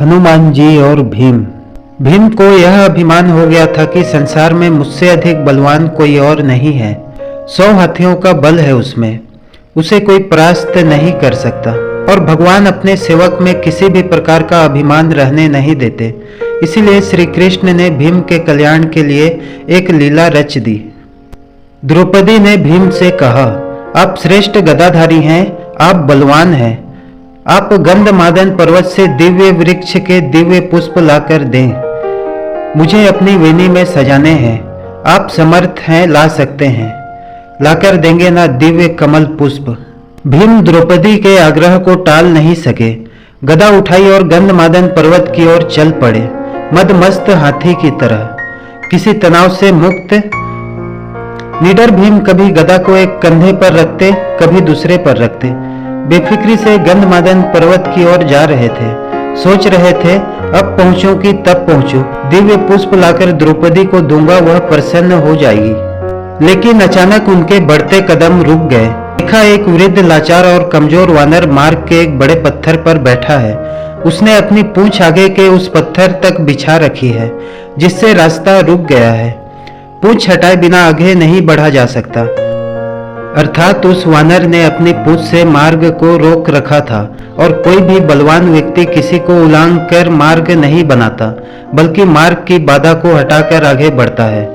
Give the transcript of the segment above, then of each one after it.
हनुमान जी और भीम। भीम को यह अभिमान हो गया था कि संसार में मुझसे अधिक बलवान कोई और नहीं है। 100 हाथियों का बल है उसमें, उसे कोई परास्त नहीं कर सकता। और भगवान अपने सेवक में किसी भी प्रकार का अभिमान रहने नहीं देते। इसीलिए श्री कृष्ण ने भीम के कल्याण के लिए एक लीला रच दी। द्रौपदी ने भीम से कहा, आप श्रेष्ठ गदाधारी हैं, आप बलवान हैं। आप गंधमादन पर्वत से दिव्य वृक्ष के दिव्य पुष्प लाकर दें, मुझे अपनी वेणी में सजाने हैं। आप समर्थ हैं, ला सकते हैं, लाकर देंगे ना दिव्य कमल पुष्प। भीम द्रौपदी के आग्रह को टाल नहीं सके। गदा उठाई और गंधमादन पर्वत की ओर चल पड़े, मदमस्त हाथी की तरह, किसी तनाव से मुक्त। निडर भीम कभी गदा को एक कंधे पर रखते, कभी दूसरे पर रखते, बेफिक्री से गंधमादन पर्वत की ओर जा रहे थे। सोच रहे थे, अब पहुंचूं कि तब पहुंचूं, दिव्य पुष्प लाकर द्रौपदी को दूंगा, वह प्रसन्न हो जाएगी। लेकिन अचानक उनके बढ़ते कदम रुक गए। देखा, एक वृद्ध लाचार और कमजोर वानर मार्ग के एक बड़े पत्थर पर बैठा है। उसने अपनी पूंछ आगे के उस पत्थर तक बिछा रखी है, जिससे रास्ता रुक गया है। पूंछ हटाए बिना आगे नहीं बढ़ा जा सकता। अर्थात उस वानर ने अपनी पूंछ से मार्ग को रोक रखा था। और कोई भी बलवान व्यक्ति किसी को उलांघ कर मार्ग नहीं बनाता, बल्कि मार्ग की बाधा को हटाकर आगे बढ़ता है।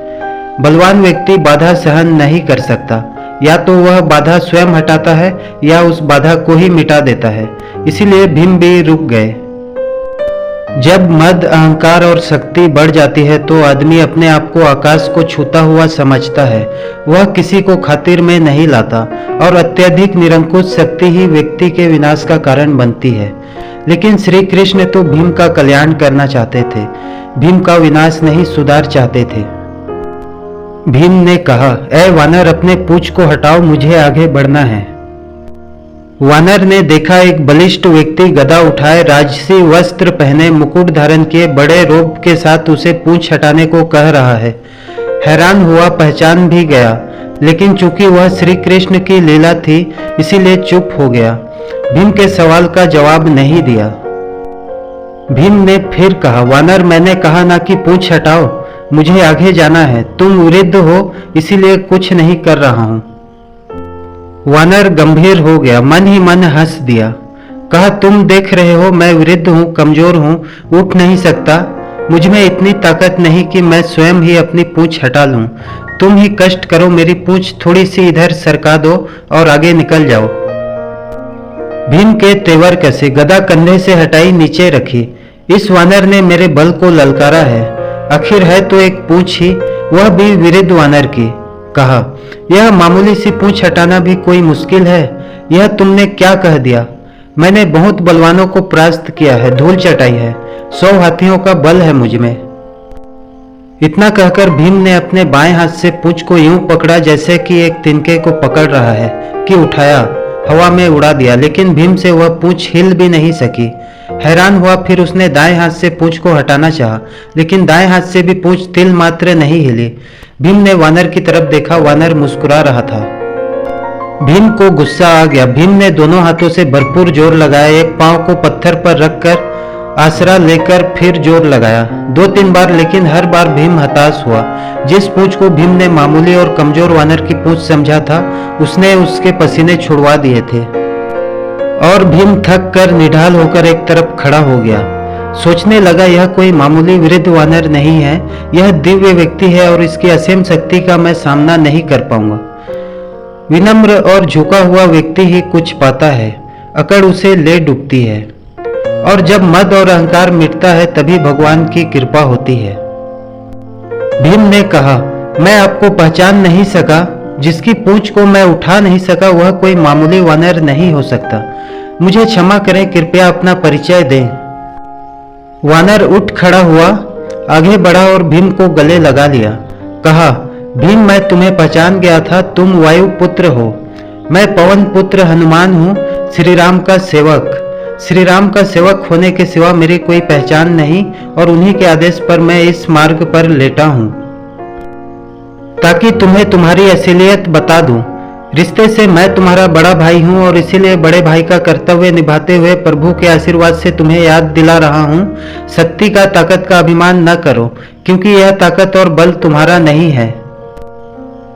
बलवान व्यक्ति बाधा सहन नहीं कर सकता, या तो वह बाधा स्वयं हटाता है या उस बाधा को ही मिटा देता है। इसीलिए भीम भी रुक गए। जब मद, अहंकार और शक्ति बढ़ जाती है तो आदमी अपने आप को आकाश को छूता हुआ समझता है। वह किसी को खातिर में नहीं लाता और अत्यधिक निरंकुश शक्ति ही व्यक्ति के विनाश का कारण बनती है। लेकिन श्री कृष्ण तो भीम का कल्याण करना चाहते थे, भीम का विनाश नहीं, सुधार चाहते थे। भीम ने कहा, ऐ वानर, अपने पूंछ को हटाओ, मुझे आगे बढ़ना है। वानर ने देखा, एक बलिष्ठ व्यक्ति गदा उठाए, राजसी वस्त्र पहने, मुकुट धारण किए, बड़े रोब के साथ उसे पूंछ हटाने को कह रहा है। हैरान हुआ, पहचान भी गया, लेकिन चूंकि वह श्री कृष्ण की लीला थी, इसीलिए चुप हो गया। भीम के सवाल का जवाब नहीं दिया। भीम ने फिर कहा, वानर, मैंने कहा ना कि पूंछ हटाओ, मुझे आगे जाना है। तुम वृद्ध हो, इसीलिए कुछ नहीं कर रहा हूं। वानर गंभीर हो गया, मन ही मन हंस दिया। कहा, तुम देख रहे हो मैं वृद्ध हूं, कमजोर हूं, उठ नहीं सकता। मुझ में इतनी ताकत नहीं कि मैं स्वयं ही अपनी पूंछ हटा लूं। तुम ही कष्ट करो, मेरी पूंछ थोड़ी सी इधर सरका दो और आगे निकल जाओ। भीम के तेवर कसे, गदा कंधे से हटाई, नीचे रखी। इस वानर ने मेरे बल को ललकारा है, आखिर है तो एक पूंछ ही, वह भी वृद्ध वानर की। कहा, यह मामूली सी पूंछ हटाना भी कोई मुश्किल है? यह तुमने क्या कह दिया? मैंने बहुत बलवानों को परास्त किया है, धूल चटाई है, 100 हाथियों का बल है मुझ में। इतना कहकर भीम ने अपने बाएं हाथ से पूंछ को यूं पकड़ा जैसे कि एक तिनके को पकड़ रहा है, कि उठाया, हवा में उड़ा दिया। लेकिन भीम से वह पूंछ हिल भी नहीं सकी। हैरान हुआ, फिर उसने दाएं हाथ से पूंछ को हटाना चाहा, लेकिन दाएं हाथ से भी पूंछ तिल मात्र नहीं हिली। भीम ने वानर की तरफ देखा, वानर मुस्कुरा रहा था। भीम को गुस्सा आ गया। भीम ने दोनों हाथों से भरपूर जोर लगाया, एक पांव को पत्थर पर रखकर आसरा लेकर फिर जोर लगाया, 2-3 बार, लेकिन हर बार भीम हताश हुआ। जिस पूंछ को भीम ने मामूली और कमजोर वानर की पूंछ समझा था, उसने उसके पसीने छुड़वा दिए थे। और भीम थक कर निढाल होकर एक तरफ खड़ा हो गया। सोचने लगा, यह कोई मामूली वृद्ध वानर नहीं है, यह दिव्य व्यक्ति है और इसकी असीम शक्ति का मैं सामना नहीं कर पाऊंगा। विनम्र और झुका हुआ व्यक्ति ही कुछ पाता है, अकड़ उसे ले डूबती है। और जब मद और अहंकार मिटता है, तभी भगवान की कृपा होती है। भीम ने कहा, मैं आपको पहचान नहीं सका, जिसकी पूंछ को मैं उठा नहीं सका, वह कोई मामूली वानर नहीं हो सकता। मुझे क्षमा करें, कृपया अपना परिचय दें। वानर उठ खड़ा हुआ, आगे बढ़ा और भीम को गले लगा लिया। कहा, भीम, मैं तुम्हें पहचान गया था, तुम वायु पुत्र हो। मैं पवन पुत्र हनुमान हूँ, श्री राम का सेवक। श्री राम का सेवक होने के सिवा मेरी कोई पहचान नहीं, और उन्हीं के आदेश पर मैं इस मार्ग पर लेटा हूँ, ताकि तुम्हें तुम्हारी असलियत बता दूं। रिश्ते से मैं तुम्हारा बड़ा भाई हूँ और इसीलिए बड़े भाई का कर्तव्य निभाते हुए प्रभु के आशीर्वाद से तुम्हें याद दिला रहा हूँ। शक्ति का ताकत का अभिमान न करो, क्योंकि यह ताकत और बल तुम्हारा नहीं है,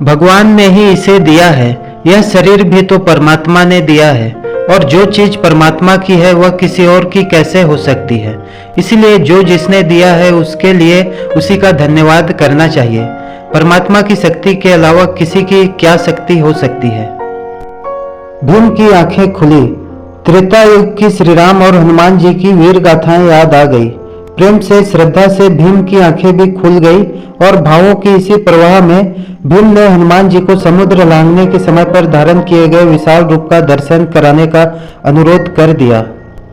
भगवान ने ही इसे दिया है। यह शरीर भी तो परमात्मा ने दिया है, और जो चीज परमात्मा की है वह किसी और की कैसे हो सकती है। इसलिए जो जिसने दिया है उसके लिए उसी का धन्यवाद करना चाहिए। परमात्मा की शक्ति के अलावा किसी की क्या शक्ति हो सकती है। भीम की आंखें खुली। त्रेता युग की श्री राम और हनुमान जी की वीर गाथाएं याद आ गई। प्रेम से, श्रद्धा से भीम की आंखें भी खुल गई और भावों की इसी प्रवाह में भीम ने हनुमान जी को समुद्र लांघने के समय पर धारण किए गए विशाल रूप का दर्शन कराने का अनुरोध कर दिया,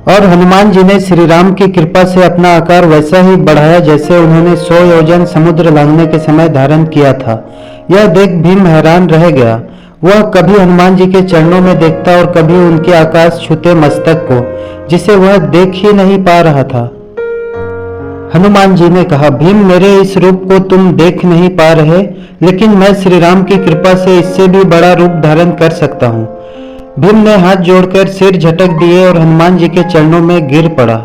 और हनुमान जी ने श्री राम की कृपा से अपना आकार वैसा ही बढ़ाया जैसे उन्होंने 100 योजन समुद्र लांघने के समय धारण किया था। यह देख भीम हैरान रह गया। वह कभी हनुमान जी के चरणों में देखता और कभी उनके आकाश छूते मस्तक को, जिसे वह देख ही नहीं पा रहा था। हनुमान जी ने कहा, भीम, मेरे इस रूप को तुम देख नहीं पा रहे, लेकिन मैं श्री राम की कृपा से इससे भी बड़ा रूप धारण कर सकता हूँ। भीम ने हाथ जोड़कर सिर झटक दिए और हनुमान जी के चरणों में गिर पड़ा।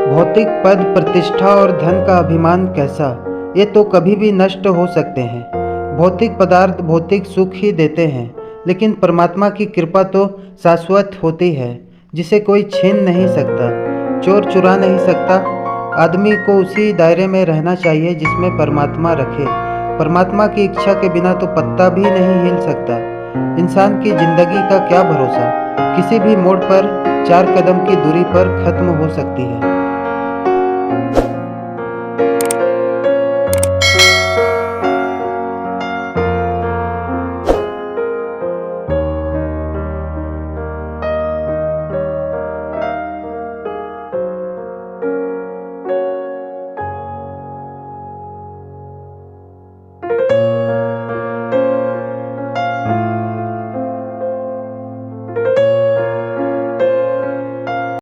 भौतिक पद, प्रतिष्ठा और धन का अभिमान कैसा, ये तो कभी भी नष्ट हो सकते हैं। भौतिक पदार्थ भौतिक सुख ही देते हैं, लेकिन परमात्मा की कृपा तो शाश्वत होती है, जिसे कोई छीन नहीं सकता, चोर चुरा नहीं सकता। आदमी को उसी दायरे में रहना चाहिए जिसमें परमात्मा रखे। परमात्मा की इच्छा के बिना तो पत्ता भी नहीं हिल सकता। इंसान की जिंदगी का क्या भरोसा, किसी भी मोड़ पर 4 कदम की दूरी पर खत्म हो सकती है।